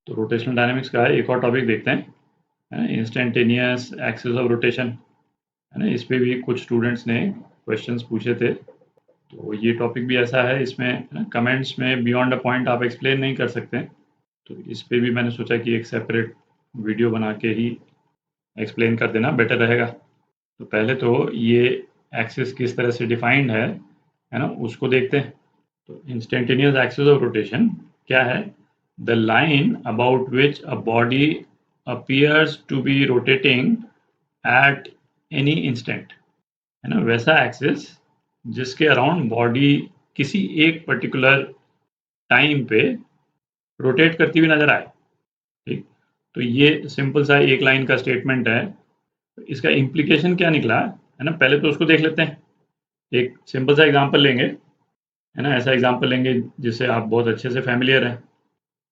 तो rotational dynamics का एक और टॉपिक देखते हैं, है ना, इंस्टेंटेनियस एक्सिस ऑफ रोटेशन, है ना। इस पे भी कुछ स्टूडेंट्स ने क्वेश्चंस पूछे थे। तो ये टॉपिक भी ऐसा है, इसमें कमेंट्स में बियॉन्ड अ पॉइंट आप एक्सप्लेन नहीं कर सकते। तो इस पे भी मैंने सोचा कि एक सेपरेट वीडियो बना के ही एक्सप्लेन कर देना बेटर रहेगा। तो पहले तो ये एक्सिस किस तरह से डिफाइंड है ना, उसको देखते हैं। तो इंस्टेंटेनियस एक्सिस ऑफ रोटेशन क्या है? The line about which a body appears to be rotating at any instant, है ना, वैसा एक्सिस जिसके अराउंड बॉडी किसी एक पर्टिकुलर टाइम पे रोटेट करती हुई नजर आए। ठीक, तो ये सिंपल सा एक लाइन का स्टेटमेंट है। इसका इम्प्लीकेशन क्या निकला, है ना, पहले तो उसको देख लेते हैं। एक सिंपल सा एग्जांपल लेंगे, है ना, ऐसा एग्जांपल लेंगे जिससे आप बहुत अच्छे से फैमिलियर हैं,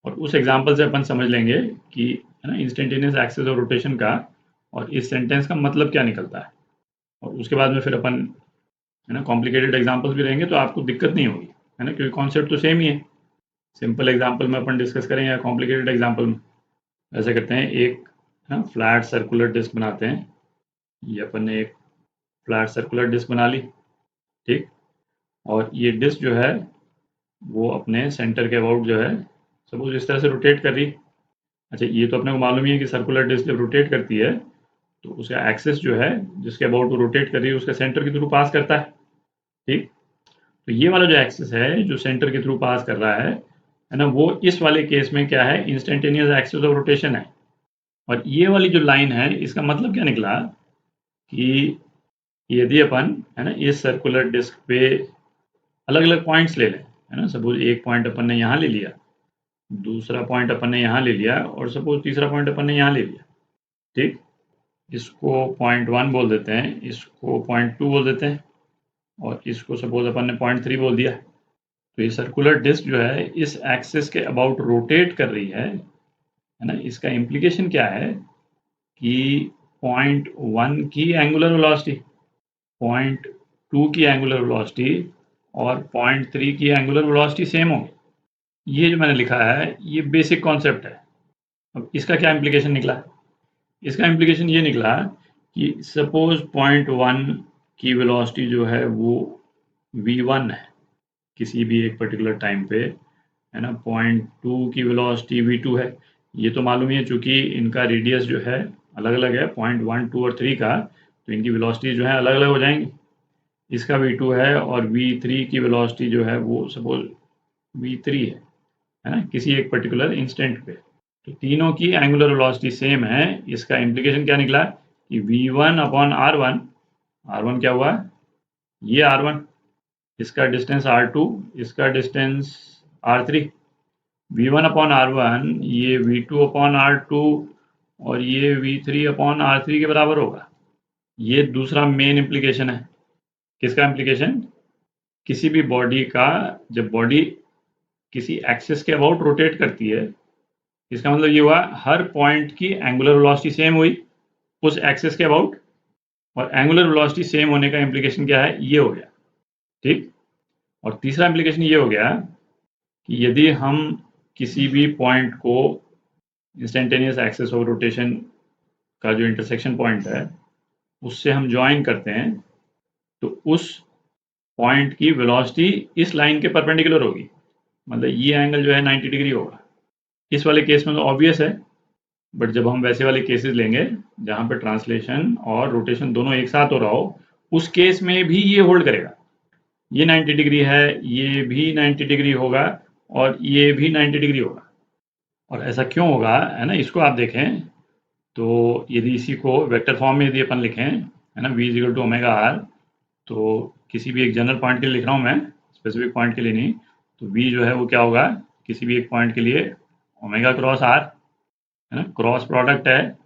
और उस एग्जांपल से अपन समझ लेंगे कि, है ना, इंस्टेंटेनियस एक्सिस ऑफ रोटेशन का और इस सेंटेंस का मतलब क्या निकलता है। और उसके बाद में फिर अपन, है ना, कॉम्प्लिकेटेड एग्जांपल्स भी रहेंगे तो आपको दिक्कत नहीं होगी, है ना, क्योंकि कॉन्सेप्ट तो सेम ही है। सिंपल एग्जांपल में अपन डिस्कस करें या कॉम्प्लिकेटेड एग्जांपल में, ऐसे करते हैं। एक फ्लैट सर्कुलर डिस्क बनाते हैं। ये अपन ने एक फ्लैट सर्कुलर डिस्क बना ली। ठीक, और ये डिस्क जो है वो अपने सेंटर के अबाउट जो है सपोज इस तरह से रोटेट कर रही। अच्छा, ये तो अपने को मालूम ही है कि सर्कुलर डिस्क जब रोटेट करती है तो उसका एक्सिस जो है जिसके अबाउट वो रोटेट कर रही है उसका सेंटर के थ्रू पास करता है। ठीक, तो ये वाला जो एक्सिस है जो सेंटर के थ्रू पास कर रहा है ना, वो इस वाले केस में क्या है, इंस्टेंटेनियस एक्सिस ऑफ रोटेशन है। और ये वाली जो लाइन है इसका मतलब क्या निकला कि यदि अपन, है ना, इस सर्कुलर डिस्क पे अलग अलग पॉइंट्स ले लें, है ना, सपोज एक पॉइंट अपन ने यहाँ ले लिया, दूसरा पॉइंट अपन ने यहाँ ले लिया, और सपोज तीसरा पॉइंट अपन ने यहाँ ले लिया। ठीक, इसको पॉइंट 1 बोल देते हैं, इसको पॉइंट 2 बोल देते हैं, और इसको सपोज अपन ने पॉइंट 3 बोल दिया। तो ये सर्कुलर डिस्क जो है इस एक्सिस के अबाउट रोटेट कर रही है ना। इसका इम्प्लीकेशन क्या है कि पॉइंट 1 की एंगुलर वेलोसिटी, पॉइंट 2 की एंगुलर वेलोसिटी और पॉइंट 3 की एंगुलर वेलोसिटी सेम होगी। ये जो मैंने लिखा है ये बेसिक कॉन्सेप्ट है। अब इसका क्या इम्प्लीकेशन निकला? इसका इम्प्लीकेशन ये निकला कि सपोज पॉइंट 1 की वेलोसिटी जो है वो v1 है किसी भी एक पर्टिकुलर टाइम पे, है ना। पॉइंट 2 की वेलोसिटी v2 है। ये तो मालूम ही है, चूंकि इनका रेडियस जो है अलग अलग है, पॉइंट 1, 2 और 3 का, तो इनकी वेलोसिटी जो है अलग अलग हो जाएंगी। इसका v2 है और v3 की वेलोसिटी जो है वो सपोज v3 है ना, किसी एक पर्टिकुलर इंस्टेंट पे। तो तीनों की एंगुलर वेलोसिटी सेम है। इसका इम्प्लीकेशन क्या निकला कि v1 अपॉन r1, r1 क्या हुआ, ये r1, इसका डिस्टेंस r2, इसका distance r3, v1 upon r1 ये v2 अपॉन r2 और ये v3 अपॉन r3 के बराबर होगा। ये दूसरा मेन इम्प्लीकेशन है। किसका इम्प्लीकेशन? किसी भी बॉडी का, जब बॉडी किसी एक्सिस के अबाउट रोटेट करती है, इसका मतलब ये हुआ हर पॉइंट की एंगुलर वेलोसिटी सेम हुई उस एक्सिस के अबाउट, और एंगुलर वेलोसिटी सेम होने का इम्प्लीकेशन क्या है, ये हो गया। ठीक, और तीसरा इम्प्लीकेशन ये हो गया कि यदि हम किसी भी पॉइंट को इंस्टेंटेनियस एक्सिस ऑफ रोटेशन का जो इंटरसेक्शन पॉइंट है उससे हम ज्वाइन करते हैं, तो उस पॉइंट की वेलोसिटी इस लाइन के परपेंडिकुलर होगी। मतलब ये एंगल जो है 90 डिग्री होगा। इस वाले केस में तो ऑब्वियस है, बट जब हम वैसे वाले केसेस लेंगे जहाँ पे ट्रांसलेशन और रोटेशन दोनों एक साथ हो रहा हो, उस केस में भी ये होल्ड करेगा। ये 90 डिग्री है, ये भी 90 डिग्री होगा, और ये भी 90 डिग्री होगा। और ऐसा क्यों होगा, है ना, इसको आप देखें। तो यदि इसी को वेक्टर फॉर्म में यदि अपन लिखें, है ना, v equal to omega r, तो किसी भी एक जनरल पॉइंट के लिए लिख रहा हूँ मैं, स्पेसिफिक पॉइंट के लिए नहीं। तो v जो है वो क्या होगा, किसी भी एक पॉइंट के लिए ओमेगा क्रॉस आर, है ना, क्रॉस प्रोडक्ट है।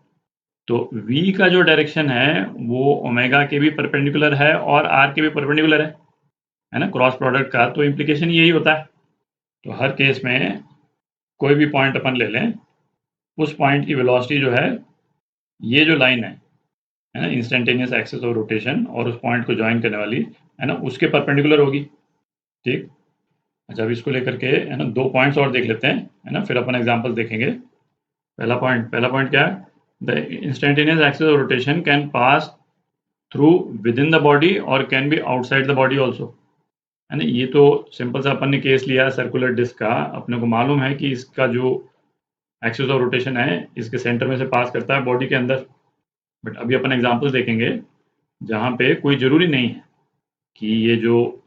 तो v का जो डायरेक्शन है वो ओमेगा के भी परपेंडिकुलर है और r के भी परपेंडिकुलर है ना, क्रॉस प्रोडक्ट का। तो इम्प्लीकेशन यही होता है। तो हर केस में कोई भी पॉइंट अपन ले लें, उस पॉइंट की वेलोसिटी जो है, ये जो लाइन है ना, इंस्टेंटेनियस एक्सिस ऑफ रोटेशन और उस पॉइंट को ज्वाइन करने वाली, है ना, उसके परपेंडिकुलर होगी। ठीक, अच्छा, अब इसको लेकर के, है ना, दो पॉइंट्स और देख लेते हैं, है ना, फिर अपन एग्जांपल देखेंगे। पहला पॉइंट क्या है? The instantaneous axis of rotation can pass through within the body और can be outside the body also, है ना। ये तो सिंपल सा अपन ने केस लिया सर्कुलर डिस्क का, अपने को मालूम है कि इसका जो एक्सिस ऑफ रोटेशन है इसके सेंटर में से पास करता है बॉडी के अंदर। बट अभी अपन एग्जांपल्स देखेंगे जहाँ पे कोई ज़रूरी नहीं है कि ये जो,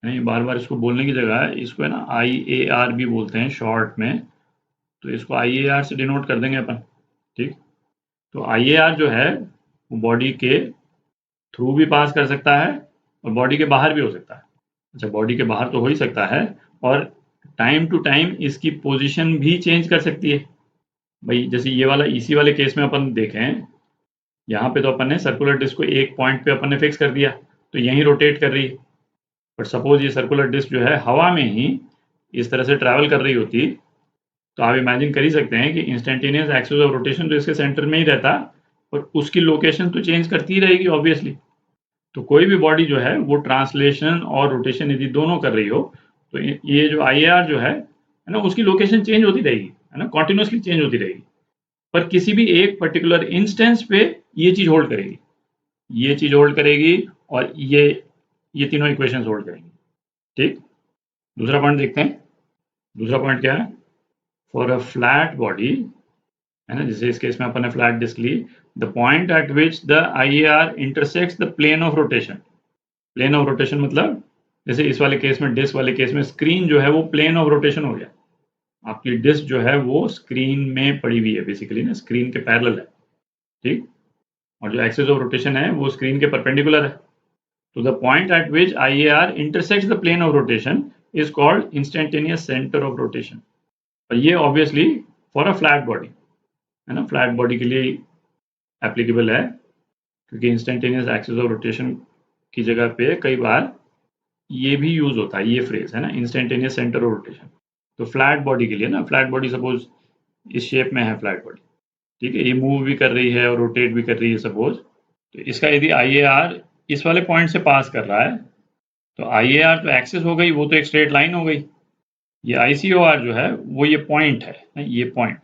नहीं, बार बार इसको बोलने की जगह इसको है ना IAR भी बोलते हैं शॉर्ट में, तो इसको IAR से डिनोट कर देंगे अपन। ठीक, तो IAR जो है वो बॉडी के थ्रू भी पास कर सकता है और बॉडी के बाहर भी हो सकता है। अच्छा, बॉडी के बाहर तो हो ही सकता है, और टाइम टू टाइम इसकी पोजीशन भी चेंज कर सकती है। भाई जैसे ये वाला इसी वाले केस में अपन देखें, यहाँ पे तो अपन ने सर्कुलर डिस्क को एक पॉइंट पे अपन ने फिक्स कर दिया, तो यहीं रोटेट कर रही है। बट सपोज ये सर्कुलर डिस्क जो है हवा में ही इस तरह से ट्रैवल कर रही होती, तो आप इमेजिन कर ही सकते हैं कि इंस्टेंटेनियस एक्सिस ऑफ रोटेशन तो इसके सेंटर में ही रहता, और उसकी लोकेशन तो चेंज करती ही रहेगी ऑब्वियसली। तो कोई भी बॉडी जो है वो ट्रांसलेशन और रोटेशन यदि दोनों कर रही हो, तो ये जो IAR जो है ना, उसकी लोकेशन चेंज होती रहेगी, है ना, कॉन्टिन्यूसली चेंज होती रहेगी। पर किसी भी एक पर्टिकुलर इंस्टेंस पे ये चीज़ होल्ड करेगी, ये चीज़ होल्ड करेगी, और ये तीनों इक्वेशंस होल्ड करेंगी। ठीक, दूसरा पॉइंट देखते हैं। दूसरा पॉइंट क्या है? फॉर अ फ्लैट बॉडी, है ना, जैसे इस केस में अपन ने फ्लैट डिस्क ली, the point at which the IAR intersects the plane of rotation. Plane of rotation मतलब जैसे इस वाले केस में, डिस्क वाले केस में, स्क्रीन जो है वो प्लेन ऑफ रोटेशन हो गया। आपकी डिस्क जो है वो स्क्रीन में पड़ी हुई है, बेसिकली ना, स्क्रीन के पैरेलल है। ठीक, और जो एक्सिस ऑफ रोटेशन है वो स्क्रीन के परपेंडिकुलर है। तो the point at which IAR intersects the plane of rotation is called instantaneous centre of rotation. और ये obviously for a flat body, है ना, फ्लैट बॉडी के लिए एप्लीकेबल है, क्योंकि इंस्टेंटेनियस एक्सिस ऑफ रोटेशन की जगह पे कई बार ये भी यूज होता है, ये फ्रेज है ना, इंस्टेंटेनियस सेंटर ऑफ रोटेशन। तो फ्लैट बॉडी के लिए ना, फ्लैट बॉडी सपोज इस शेप में है फ्लैट बॉडी, ठीक है, ये मूव भी कर रही है और रोटेट भी कर रही है सपोज, तो इसका यदि IAR इस वाले पॉइंट से पास कर रहा है, तो IAR तो एक्सिस हो गई, वो तो एक स्ट्रेट लाइन हो गई। ये ICOR जो है वो ये पॉइंट है, ये पॉइंट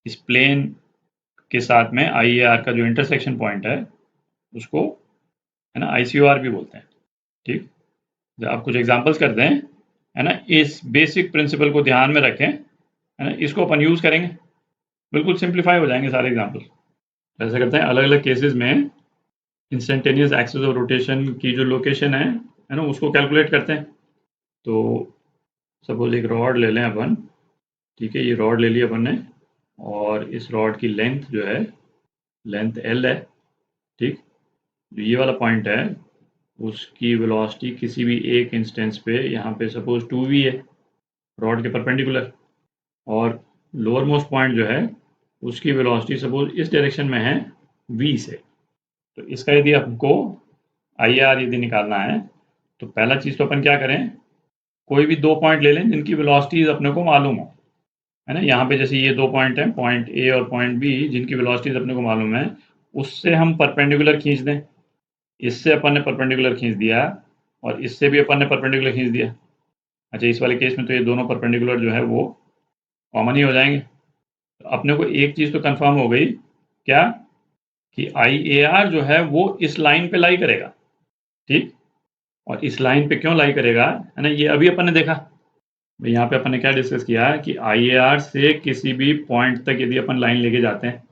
इस प्लेन के साथ में IAR का जो इंटरसेक्शन पॉइंट है उसको, है ना, ICOR भी बोलते हैं। ठीक, आप कुछ एग्जांपल्स करते हैं, है ना, इस बेसिक प्रिंसिपल को ध्यान में रखें, है ना, इसको अपन यूज करेंगे, बिल्कुल सिंप्लीफाई हो जाएंगे सारे एग्जांपल। ऐसा करते हैं, अलग अलग केसेस में इंस्टेंटेनियस एक्सिस ऑफ रोटेशन की जो लोकेशन है ना, उसको कैलकुलेट करते हैं। तो सपोज एक रॉड ले लें अपन, ठीक है, ये रॉड ले ली अपन ने, और इस रॉड की लेंथ जो है, लेंथ L है। ठीक, जो ये वाला पॉइंट है उसकी वेलोसिटी किसी भी एक इंस्टेंस पे, यहाँ पे सपोज 2v है रॉड के परपेंडिकुलर, और लोअर मोस्ट पॉइंट जो है उसकी वेलोसिटी सपोज इस डायरेक्शन में है v से। तो इसका यदि हमको IAR यदि निकालना है, तो पहला चीज़ तो अपन क्या करें, कोई भी दो पॉइंट ले लें जिनकी वेलोसिटीज अपने को मालूम हो, है ना। यहाँ पे जैसे ये दो पॉइंट हैं, पॉइंट A और पॉइंट B, जिनकी वेलोसिटीज अपने को मालूम है, उससे हम परपेंडिकुलर खींच दें। इससे अपन ने परपेंडिकुलर खींच दिया, और इससे भी अपन ने परपेंडिकुलर खींच दिया। अच्छा, इस वाले केस में तो ये दोनों परपेंडिकुलर जो है वो कॉमन ही हो जाएंगे। तो अपने को एक चीज़ तो कंफर्म हो गई, क्या, कि IAR जो है वो इस लाइन पे लाई करेगा। ठीक, और इस लाइन पे क्यों लाई करेगा, है ना, ये अभी अपन ने देखा। यहाँ पे अपन ने क्या डिस्कस किया कि IAR से किसी भी पॉइंट तक यदि अपन लाइन लेके जाते हैं,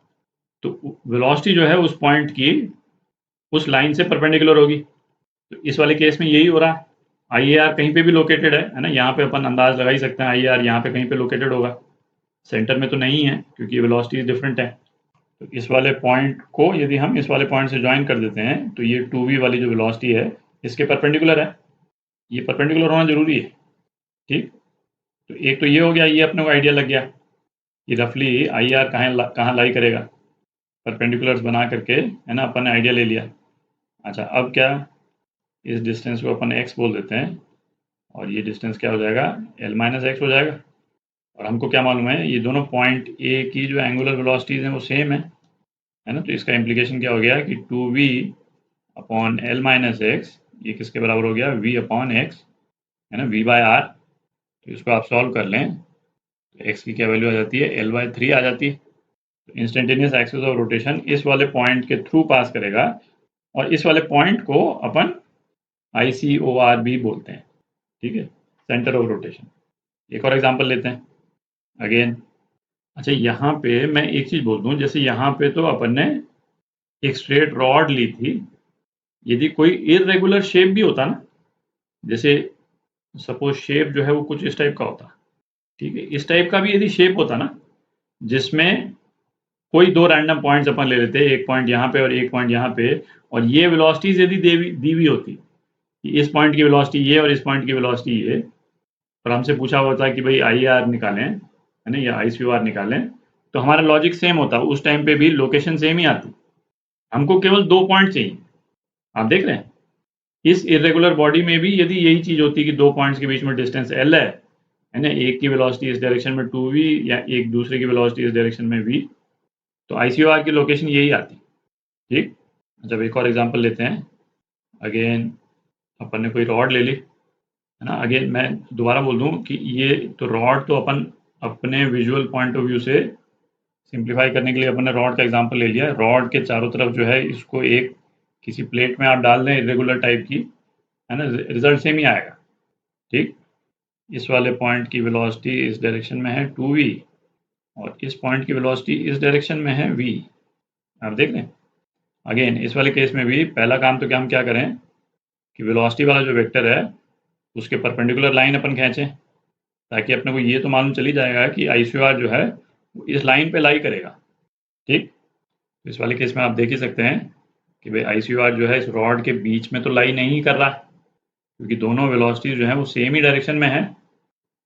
तो वेलोसिटी जो है उस पॉइंट की उस लाइन से परपेंडिकुलर होगी। तो इस वाले केस में यही हो रहा है, IAR कहीं पे भी लोकेटेड है ना, यहाँ पे अपन अंदाज लगा ही सकते हैं IAR यहाँ पे कहीं पे लोकेटेड होगा, सेंटर में तो नहीं है क्योंकि वेलोसिटी डिफरेंट है। तो इस वाले पॉइंट को यदि हम इस वाले पॉइंट से ज्वाइन कर देते हैं, तो ये 2v वाली जो वेलोसिटी है इसके परपेंडिकुलर है, ये परपेंडिकुलर होना जरूरी है। ठीक, तो एक तो ये हो गया, ये अपने को आइडिया लग गया कि रफली IAR कहाँ लाई करेगा, परपेंडिकुलर्स बना करके, है ना, अपन ने आइडिया ले लिया। अच्छा, अब क्या, इस डिस्टेंस को अपन x बोल देते हैं, और ये डिस्टेंस क्या हो जाएगा, L-x हो जाएगा। और हमको क्या मालूम है, ये दोनों पॉइंट A की जो एंगुलर वेलोसिटीज हैं वो सेम है ना। तो इसका इम्प्लीकेशन क्या हो गया कि 2v अपॉन L-x, ये किसके बराबर हो गया, v अपॉन x, है ना, v/r। तो इसको आप सॉल्व कर लें, तो x की क्या वैल्यू आ जाती है, L/3 आ जाती है। तो इंस्टेंटेनियस एक्सिस ऑफ रोटेशन इस वाले पॉइंट के थ्रू पास करेगा और इस वाले पॉइंट को अपन ICOR भी बोलते हैं, ठीक है, सेंटर ऑफ रोटेशन। एक और एग्जांपल लेते हैं अगेन। अच्छा, यहाँ पे मैं एक चीज़ बोल दूँ, जैसे यहाँ पे तो अपन ने एक स्ट्रेट रॉड ली थी, यदि कोई इरेगुलर शेप भी होता ना, जैसे सपोज शेप जो है वो कुछ इस टाइप का होता, ठीक है, इस टाइप का भी यदि शेप होता ना, जिसमें कोई दो रैंडम पॉइंट्स अपन ले लेते, एक पॉइंट यहाँ पे और एक पॉइंट यहाँ पे, और ये वेलोसिटीज यदि दी हुई होती कि इस पॉइंट की वेलोसिटी ये और इस पॉइंट की वेलोसिटी ये, और हमसे पूछा होता कि भाई IR निकालें, है ना, या ICOR निकालें, तो हमारा लॉजिक सेम होता, उस टाइम पे भी लोकेशन सेम ही आती, हमको केवल 2 पॉइंट चाहिए। आप देख रहे हैं, इस इरेगुलर बॉडी में भी यदि यही चीज होती कि 2 पॉइंट्स के बीच में डिस्टेंस L है ना, एक की वेलोसिटी इस डायरेक्शन में 2v या एक दूसरे की वेलोसिटी इस डायरेक्शन में v, तो ICOR की लोकेशन यही आती, ठीक। जब एक और एग्जांपल लेते हैं अगेन, अपन ने कोई रॉड ले ली, है ना, अगेन मैं दोबारा बोल दूं कि ये तो रॉड तो अपन अपने विजुअल पॉइंट ऑफ व्यू से सिंप्लीफाई करने के लिए अपन ने रॉड का एग्जांपल ले लिया। रॉड के चारों तरफ जो है इसको एक किसी प्लेट में आप डाल दें इरेगुलर टाइप की, है ना, रिजल्ट सेम ही आएगा, ठीक। इस वाले पॉइंट की वेलोसिटी इस डायरेक्शन में है 2v और इस पॉइंट की वेलोसिटी इस डायरेक्शन में है v। आप देख लें अगेन इस वाले केस में भी पहला काम तो क्या हम क्या करें कि वेलोसिटी वाला जो वेक्टर है उसके परपेंडिकुलर लाइन अपन खींचें, ताकि अपने को ये तो मालूम चली जाएगा कि ICOR जो है वो इस लाइन पे लाई करेगा, ठीक। तो इस वाले केस में आप देख ही सकते हैं कि भाई ICOR जो है इस रॉड के बीच में तो लाई नहीं कर रहा, क्योंकि दोनों वेलोसिटी जो है वो सेम ही डायरेक्शन में है।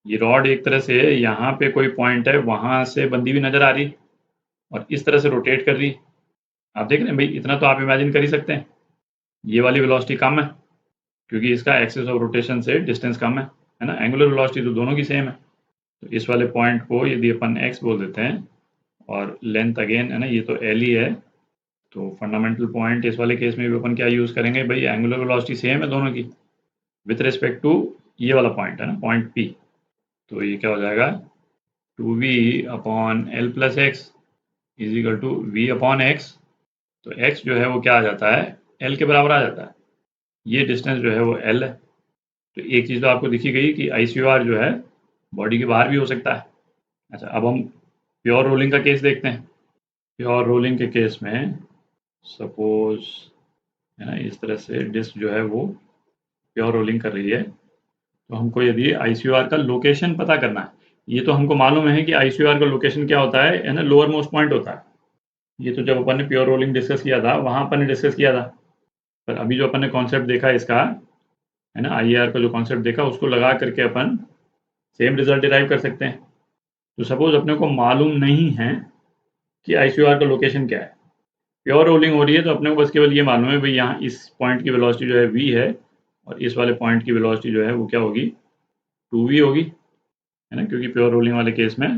ये रॉड एक तरह से यहाँ पे कोई पॉइंट है वहाँ से बंधी हुई नजर आ रही और इस तरह से रोटेट कर रही। आप देख रहे हैं भाई, इतना तो आप इमेजिन कर ही सकते हैं, ये वाली वेलोसिटी कम है क्योंकि इसका एक्सिस ऑफ रोटेशन से डिस्टेंस कम है ना, एंगुलर वेलोसिटी तो दोनों की सेम है। तो इस वाले पॉइंट को यदि अपन x बोल देते हैं और लेंथ अगेन है ना, ये तो L ही है, तो फंडामेंटल पॉइंट इस वाले केस में भी अपन क्या यूज़ करेंगे भाई, एंगुलर वेलोसिटी सेम है दोनों की विथ रिस्पेक्ट टू ये वाला पॉइंट है ना, पॉइंट P। तो ये क्या हो जाएगा 2v upon L plus x is equal to v upon x. तो x जो है वो क्या आ जाता है, L के बराबर आ जाता है, ये डिस्टेंस जो है वो L है। तो एक चीज़ तो आपको दिखी गई कि ICOR जो है बॉडी के बाहर भी हो सकता है। अच्छा, अब हम प्योर रोलिंग का केस देखते हैं। प्योर रोलिंग के केस में सपोज है ना, इस तरह से डिस्क जो है वो प्योर रोलिंग कर रही है, तो हमको यदि ICOR का लोकेशन पता करना है, ये तो हमको मालूम है कि ICOR का लोकेशन क्या होता है ना, लोअर मोस्ट पॉइंट होता है। ये तो जब अपन ने प्योर रोलिंग डिस्कस किया था वहाँ अपन ने डिस्कस किया था, पर अभी जो अपन ने कॉन्सेप्ट देखा इसका, है ना, IAR का जो कॉन्सेप्ट देखा उसको लगा करके अपन सेम रिजल्ट डिराइव कर सकते हैं। तो सपोज अपने को मालूम नहीं है कि ICOR का लोकेशन क्या है, प्योर रोलिंग हो रही है, तो अपने को बस केवल ये मालूम है भाई यहाँ इस पॉइंट की वेलोसिटी जो है v है और इस वाले पॉइंट की वेलोसिटी जो है वो क्या होगी 2v होगी, है ना, क्योंकि प्योर रोलिंग वाले केस में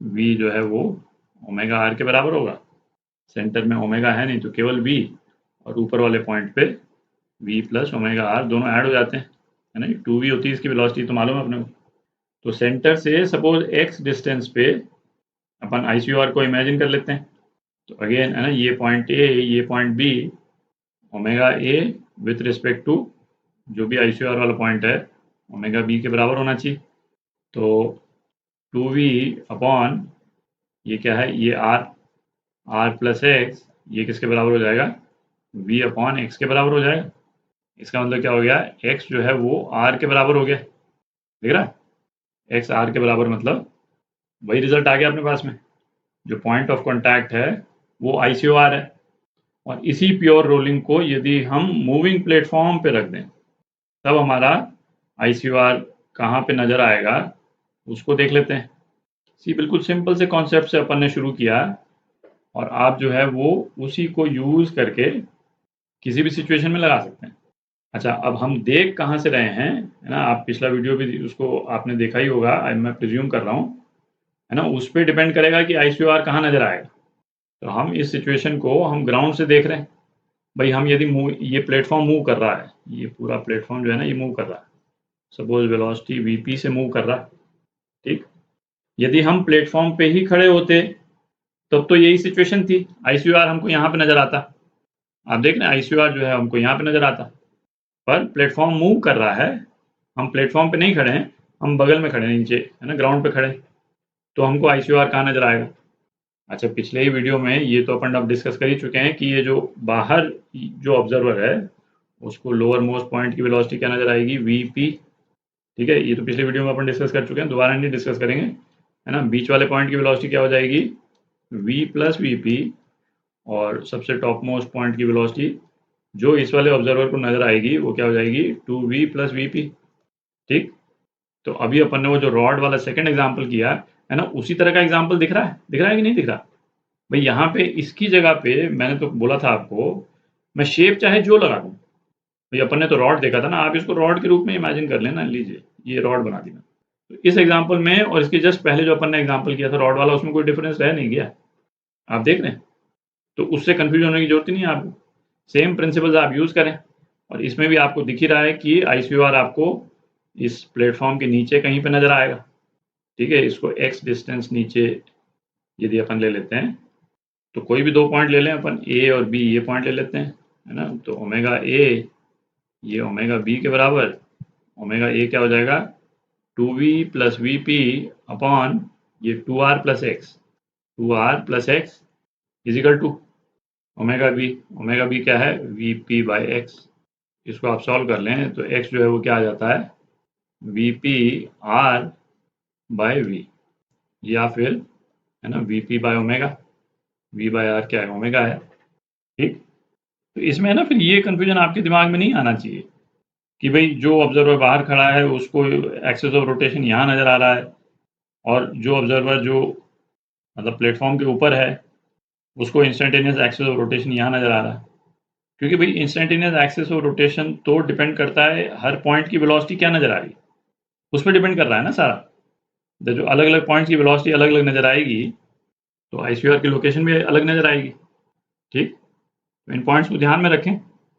v जो है वो ओमेगा r के बराबर होगा। सेंटर में ओमेगा है नहीं तो केवल v, और ऊपर वाले पॉइंट पे v प्लस ओमेगा r दोनों ऐड हो जाते हैं, है ना, 2v होती है इसकी वेलोसिटी तो मालूम है अपने को। तो सेंटर से सपोज x डिस्टेंस पे अपन ICOR को इमेजिन कर लेते हैं, तो अगेन है ना, ये पॉइंट A ये point B, omega A with respect to जो भी ICOR वाला पॉइंट है ओमेगा B के बराबर होना चाहिए। तो 2v अपॉन ये क्या है, ये r प्लस एक्स, ये किसके बराबर हो जाएगा v अपॉन एक्स के बराबर हो जाएगा। इसका मतलब क्या हो गया, x जो है वो r के बराबर हो गया, देख रहा है, x r के बराबर, मतलब वही रिजल्ट आ गया अपने पास में। जो पॉइंट ऑफ कॉन्टैक्ट है वो ICOR है, और इसी प्योर रोलिंग को यदि हम मूविंग प्लेटफॉर्म पे रख दें तब हमारा ICOR कहाँ पे नज़र आएगा उसको देख लेते हैं। बिल्कुल सिंपल से कॉन्सेप्ट से अपन ने शुरू किया और आप जो है वो उसी को यूज़ करके किसी भी सिचुएशन में लगा सकते हैं। अच्छा, अब हम देख कहाँ से रहे हैं, है ना, आप पिछला वीडियो भी उसको आपने देखा ही होगा, मैं प्रिज्यूम कर रहा हूँ, है ना, उस पर डिपेंड करेगा कि ICOR कहाँ नज़र आएगा। तो हम इस सिचुएशन को हम ग्राउंड से देख रहे हैं, भाई हम यदि ये प्लेटफॉर्म मूव कर रहा है, ये पूरा प्लेटफॉर्म जो है ना ये मूव कर रहा है, सपोज वेलोसिटी VP से मूव कर रहा है, ठीक। यदि हम प्लेटफॉर्म पे ही खड़े होते तब तो यही सिचुएशन थी, ICUR हमको यहाँ पे नज़र आता। आप देख रहे हैं ICUR जो है हमको यहाँ पे नज़र आता, पर प्लेटफ़ॉर्म मूव कर रहा है, हम प्लेटफ़ॉर्म पे नहीं खड़े हैं, हम बगल में खड़े हैं नीचे, है ना, ग्राउंड पे खड़े हैं, तो हमको ICUR कहाँ नज़र आएगा? अच्छा, पिछले ही वीडियो में ये तो अपन अब डिस्कस कर ही चुके हैं कि ये जो बाहर जो ऑब्जर्वर है, उसको लोअर मोस्ट पॉइंट की वेलोसिटी क्या नज़र आएगी? VP, ठीक है, ये तो पिछले वीडियो में अपन डिस्कस कर चुके हैं, दोबारा नहीं डिस्कस करेंगे, है ना। बीच वाले पॉइंट की वेलोसिटी क्या हो जाएगी? V प्लस VP, और सबसे टॉप मोस्ट पॉइंट की वेलोसिटी जो इस वाले ऑब्जर्वर को नजर आएगी वो क्या हो जाएगी? 2V प्लस VP, ठीक। तो अभी अपन ने वो जो रॉड वाला सेकंड एग्जाम्पल किया है ना, उसी तरह का एग्जाम्पल दिख रहा है, कि नहीं दिख रहा? भाई यहाँ पे इसकी जगह पे मैंने तो बोला था आपको, मैं शेप चाहे जो लगा दूं, भाई अपन ने तो रॉड देखा था ना, आप इसको रॉड के रूप में इमेजिन कर लेना, लीजिए ये रॉड बना दी मैं। तो इस एग्जाम्पल में और इसके जस्ट पहले जो अपन ने एग्जाम्पल किया था रॉड वाला, उसमें कोई डिफरेंस रह नहीं गया, आप देख रहे हैं। तो उससे कंफ्यूज होने की जरूरत ही नहीं है आपको, सेम प्रिंसिपल्स आप यूज करें। और इसमें भी आपको दिख ही रहा है कि ICUR आपको इस प्लेटफॉर्म के नीचे कहीं पे नजर आएगा, ठीक है। इसको x डिस्टेंस नीचे यदि अपन ले लेते हैं, तो कोई भी दो पॉइंट ले लें अपन, A और B, ये पॉइंट ले लेते हैं, है ना। तो ओमेगा A ये ओमेगा B के बराबर, ओमेगा A क्या हो जाएगा? 2V प्लस VP अपॉन ये 2R plus x, 2R plus x equal to omega B क्या है? VP by x. इसको आप सॉल्व कर लें तो x जो है वो क्या आ जाता है? VP R बाय V, या फिर, है ना, VP by omega, V by R क्या है? ओमेगा है, ठीक। तो इसमें है ना, फिर ये कंफ्यूजन आपके दिमाग में नहीं आना चाहिए कि भाई जो ऑब्जर्वर बाहर खड़ा है उसको एक्सिस ऑफ रोटेशन यहाँ नज़र आ रहा है, और जो ऑब्जर्वर जो मतलब प्लेटफॉर्म के ऊपर है उसको इंस्टेंटेनियस एक्सिस ऑफ रोटेशन यहाँ नज़र आ रहा है। क्योंकि भाई इंस्टेंटेनियस एक्सिस ऑफ रोटेशन तो डिपेंड करता है हर पॉइंट की वेलोसिटी क्या नज़र आ रही है, उस पर डिपेंड कर रहा है ना सारा। जो अलग अलग पॉइंट्स की वेलोसिटी अलग अलग नज़र आएगी तो ICUR की लोकेशन भी अलग नज़र आएगी, ठीक। तो इन पॉइंट्स को ध्यान में रखें।